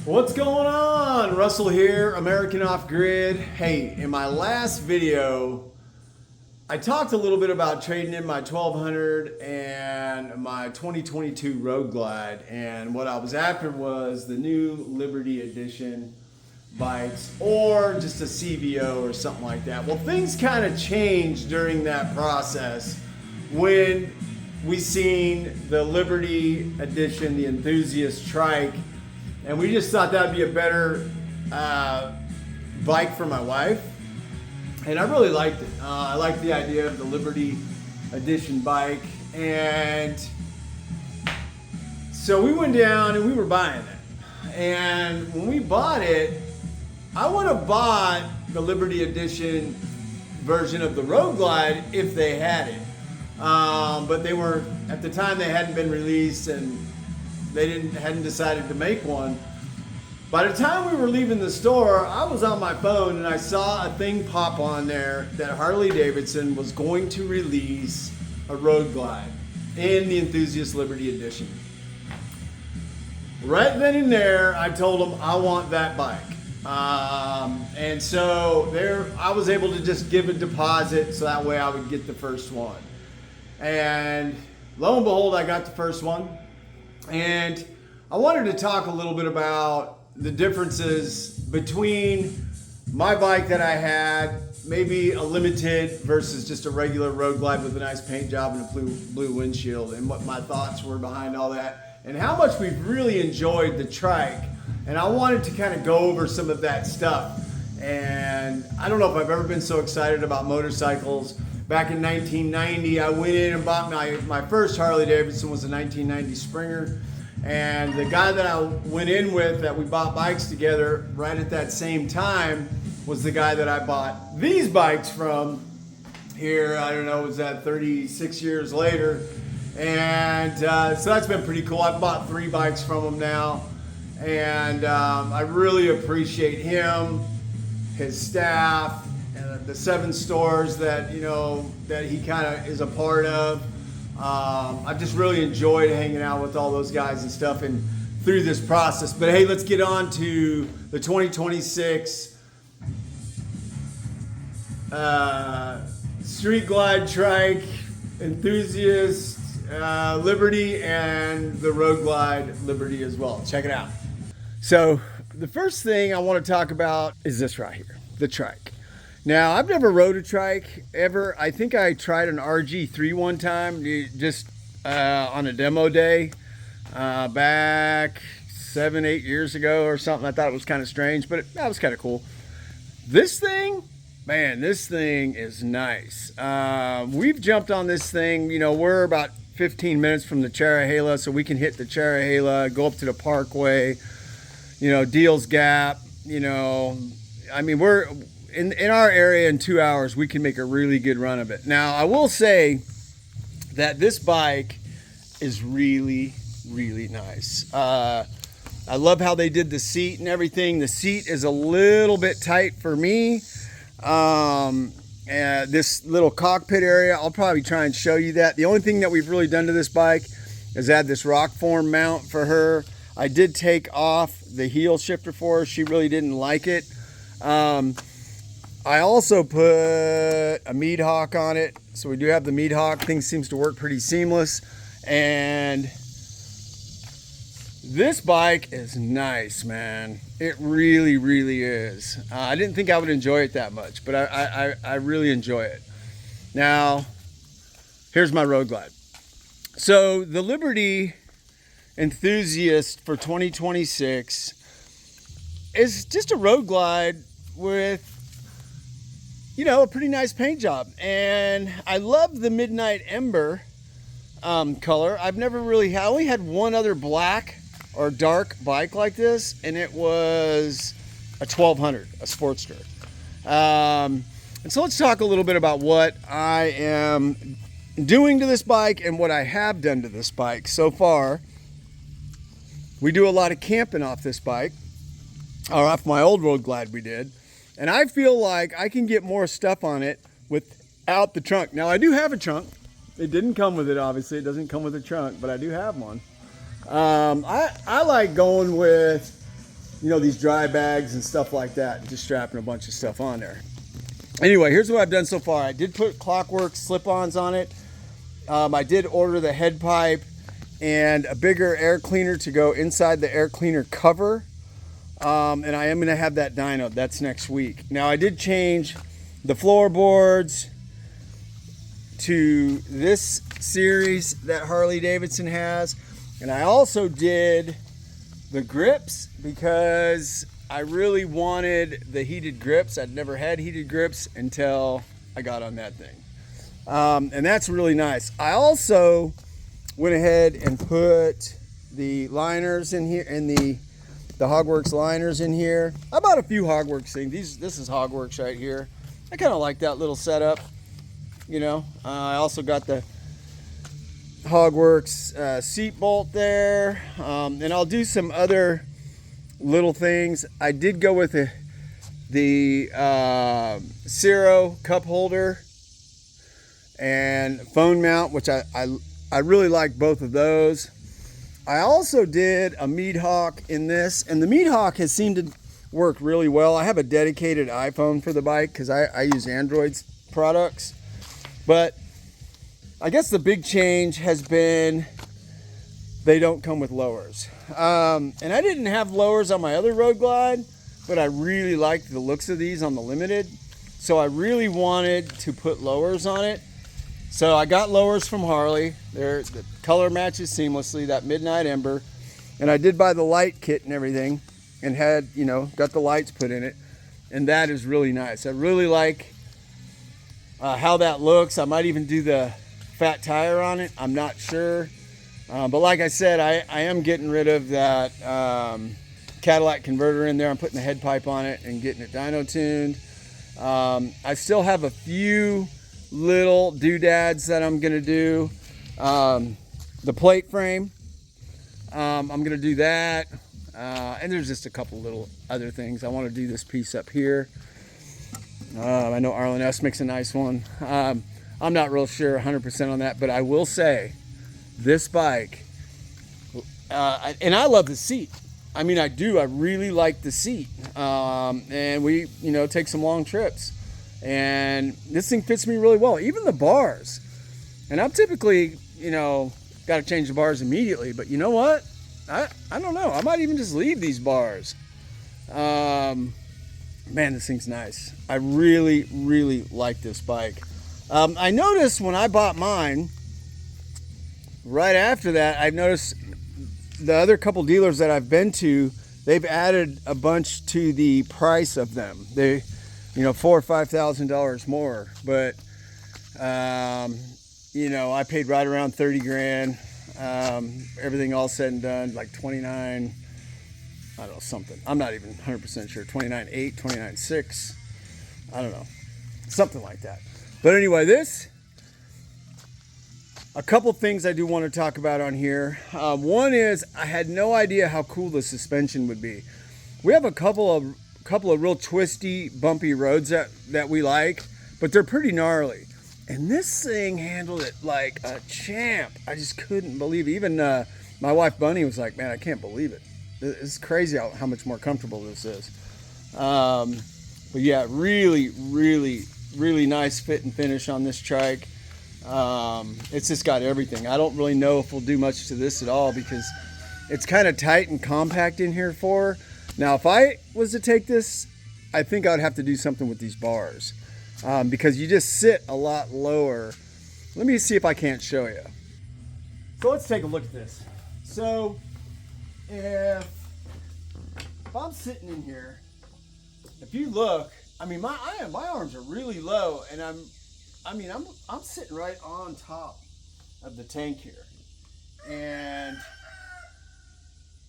What's going on? Russell here, American Off Grid. Hey, in my last video, I talked a little bit about trading in my 1200 and my 2022 Road Glide, and what I was after was the new Liberty Edition bikes or just a CVO or something like that. Well, things kind of changed during that process when we seen the Liberty Edition, the Enthusiast Trike, and we just thought that would be a better bike for my wife. And I really liked it. I liked the idea of the Liberty Edition bike. And so we went down and we were buying it. And when we bought it, I would have bought the Liberty Edition version of the Road Glide if they had it. But they were, at the time they hadn't been released and they hadn't decided to make one. By the time we were leaving the store, I was on my phone and I saw a thing pop on there that Harley Davidson was going to release a Road Glide in the Enthusiast Liberty Edition. Right then and there, I told them I want that bike. And so there, I was able to just give a deposit so that way I would get the first one. And lo and behold, I got the first one. And I wanted to talk a little bit about the differences between my bike that I had, maybe a limited versus just a regular Road Glide with a nice paint job and a blue windshield, and what my thoughts were behind all that, and how much we've really enjoyed the Trike. And I wanted to kind of go over some of that stuff. And I don't know if I've ever been so excited about motorcycles. Back in 1990, I went in and bought my first Harley Davidson was a 1990 Springer. And the guy that I went in with, that we bought bikes together right at that same time, was the guy that I bought these bikes from here. I don't know, was that 36 years later? And so that's been pretty cool. I've bought 3 bikes from him now. And I really appreciate him, his staff, and the 7 stores that, you know, that he kind of is a part of. I've just really enjoyed hanging out with all those guys and stuff and through this process. But hey, let's get on to the 2026 Street Glide Trike Enthusiast Liberty, and the Road Glide Liberty as well. Check it out. So the first thing I want to talk about is this right here, the Trike. Now, I've never rode a Trike ever. I think I tried an RG3 one time, just on a demo day back 7-8 years ago or something. I thought it was kind of strange, but that was kind of cool. This thing, man, this thing is nice. We've jumped on this thing. You know, we're about 15 minutes from the Cherahela, so we can hit the Cherahela, go up to the Parkway, you know, Deals Gap. You know, I mean, we're in our area in 2 hours, we can make a really good run of it. Now, I will say that this bike is really, really nice. I love how they did the seat and everything. The seat is a little bit tight for me. This little cockpit area, I'll probably try and show you that. The only thing that we've really done to this bike is add this rock form mount for her. I did take off the heel shifter for her. She really didn't like it. I also put a Meat Hawk on it. So we do have the Meat Hawk. Thing seems to work pretty seamless. And this bike is nice, man. It really, really is. I didn't think I would enjoy it that much, but I really enjoy it. Now, here's my Road Glide. So the Liberty Enthusiast for 2026 is just a Road Glide with, you know, a pretty nice paint job. And I love the Midnight Ember color. I only had one other black or dark bike like this, and it was a 1200, a Sportster. And so let's talk a little bit about what I am doing to this bike and what I have done to this bike so far. We do a lot of camping off this bike, or off my old Road Glide we did. And I feel like I can get more stuff on it without the trunk. Now, I do have a trunk. It didn't come with it, obviously. It doesn't come with a trunk, but I do have one. I like going with you know, these dry bags and stuff like that, and just strapping a bunch of stuff on there. Anyway, here's what I've done so far. I did put Clockwork slip-ons on it. I did order the head pipe and a bigger air cleaner to go inside the air cleaner cover. And I am going to have that dyno. That's next week. Now, I did change the floorboards to this series that Harley Davidson has. And I also did the grips because I really wanted the heated grips. I'd never had heated grips until I got on that thing. And that's really nice. I also went ahead and put the liners in here, and the Hogworks liners in here. I bought a few Hogworks things. This is Hogworks right here. I kind of like that little setup, you know. I also got the Hogworks seat bolt there, and I'll do some other little things. I did go with the Ciro cup holder and phone mount, which I really like both of those. I also did a Meat Hawk in this, and the Meat Hawk has seemed to work really well. I have a dedicated iPhone for the bike because I use Android's products. But I guess the big change has been they don't come with lowers. And I didn't have lowers on my other Road Glide, but I really liked the looks of these on the Limited. So I really wanted to put lowers on it. So I got lowers from Harley. The color matches seamlessly, that Midnight Ember. And I did buy the light kit and everything, and had, you know, got the lights put in it. And that is really nice. I really like how that looks. I might even do the fat tire on it. I'm not sure. But like I said, I am getting rid of that Cadillac converter in there. I'm putting the head pipe on it and getting it dyno tuned. I still have a few little doodads that I'm gonna do. The plate frame, I'm gonna do that. And there's just a couple little other things. I want to do this piece up here. I know Arlen S makes a nice one. I'm not real sure 100% on that, but I will say this bike, and I love the seat. I mean, I do. I really like the seat. And we, you know, take some long trips. And this thing fits me really well. Even the bars. And I'm typically, you know, got to change the bars immediately. But you know what? I don't know. I might even just leave these bars. Man, this thing's nice. I really, really like this bike. I noticed when I bought mine, right after that, I've noticed the other couple dealers that I've been to, they've added a bunch to the price of them. They, you know, $4,000 or $5,000 more. But, you know, I paid right around 30 grand. Everything all said and done, like 29, I don't know, something. I'm not even 100% sure. 29.8, 29.6. I don't know. Something like that. But anyway, a couple things I do want to talk about on here. One is I had no idea how cool the suspension would be. We have a couple of real twisty, bumpy roads that we like, but they're pretty gnarly. And this thing handled it like a champ. I just couldn't believe it. Even my wife Bunny was like, man, I can't believe it. It's crazy how much more comfortable this is. But yeah, really, really, really nice fit and finish on this Trike. It's just got everything. I don't really know if we'll do much to this at all because it's kind of tight and compact in here for her. Now, if I was to take this, I think I'd have to do something with these bars because you just sit a lot lower. Let me see if I can't show you. So let's take a look at this. So if I'm sitting in here, if you look, I mean, my arms are really low, and I'm sitting right on top of the tank here, and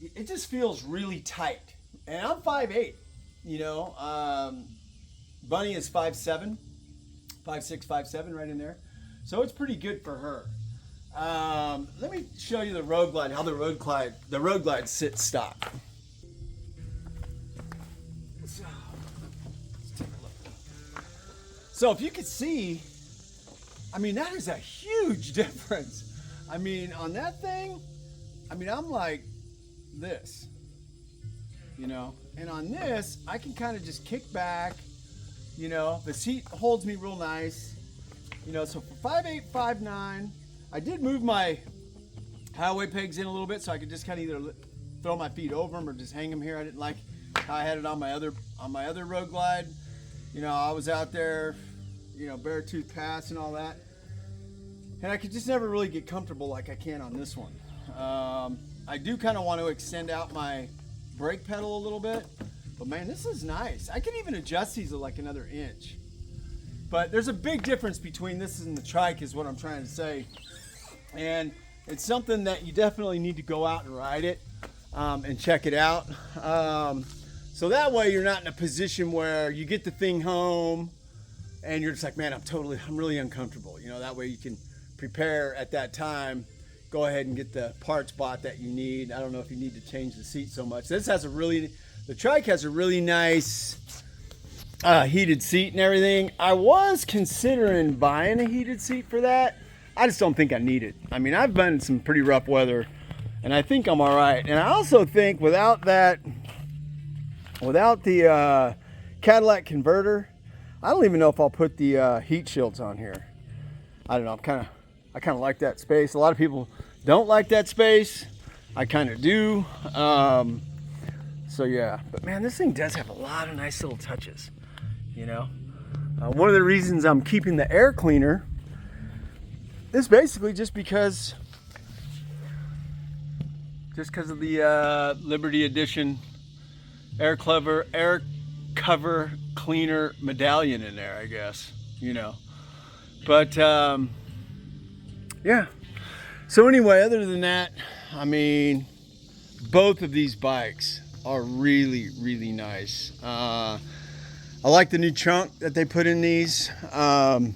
it just feels really tight. And I'm 5'8", you know. Bunny is 5'7", 5'6", 5'7", right in there. So it's pretty good for her. Let me show you the Road Glide, how the Road Glide sits stock. So, let's take a look. So if you could see, I mean, that is a huge difference. I mean, on that thing, I mean, I'm like this. you know. And on this, I can kind of just kick back, you know. The seat holds me real nice, you know. So for 5'8", 5'9", I did move my highway pegs in a little bit so I could just kind of either throw my feet over them or just hang them here. I didn't like how I had it on my other Roag Glide. You know, I was out there, you know, Beartooth Pass and all that, and I could just never really get comfortable like I can on this one. I do kind of want to extend out my brake pedal a little bit, but man, this is nice. I can even adjust these like another inch. But there's a big difference between this and the Trike, is what I'm trying to say. And it's something that you definitely need to go out and ride it and check it out. So that way you're not in a position where you get the thing home and you're just like, man, I'm really uncomfortable. You know, that way you can prepare at that time, go ahead and get the part spot that you need. I don't know if you need to change the seat so much. The Trike has a really nice heated seat and everything. I was considering buying a heated seat for that. I just don't think I need it. I mean, I've been in some pretty rough weather and I think I'm all right. And I also think without the Cadillac converter, I don't even know if I'll put the heat shields on here. I don't know. I kind of like that space. A lot of people don't like that space. I kind of do. So yeah, but man, this thing does have a lot of nice little touches, you know. One of the reasons I'm keeping the air cleaner is basically just because of the Liberty Edition air cover cleaner medallion in there, I guess, you know. But yeah. So anyway, other than that, I mean, both of these bikes are really, really nice. I like the new trunk that they put in these. Got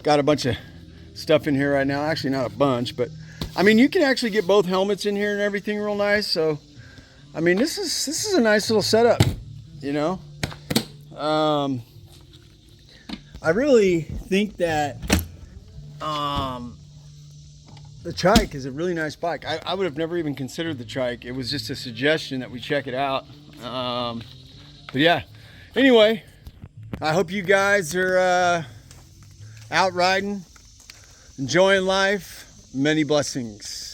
a bunch of stuff in here right now. Actually, not a bunch, but I mean, you can actually get both helmets in here and everything real nice. So, I mean, this is a nice little setup, you know. I really think that the Trike is a really nice bike. I would have never even considered the Trike. It was just a suggestion that we check it out. But yeah, anyway, I hope you guys are out riding, enjoying life. Many blessings.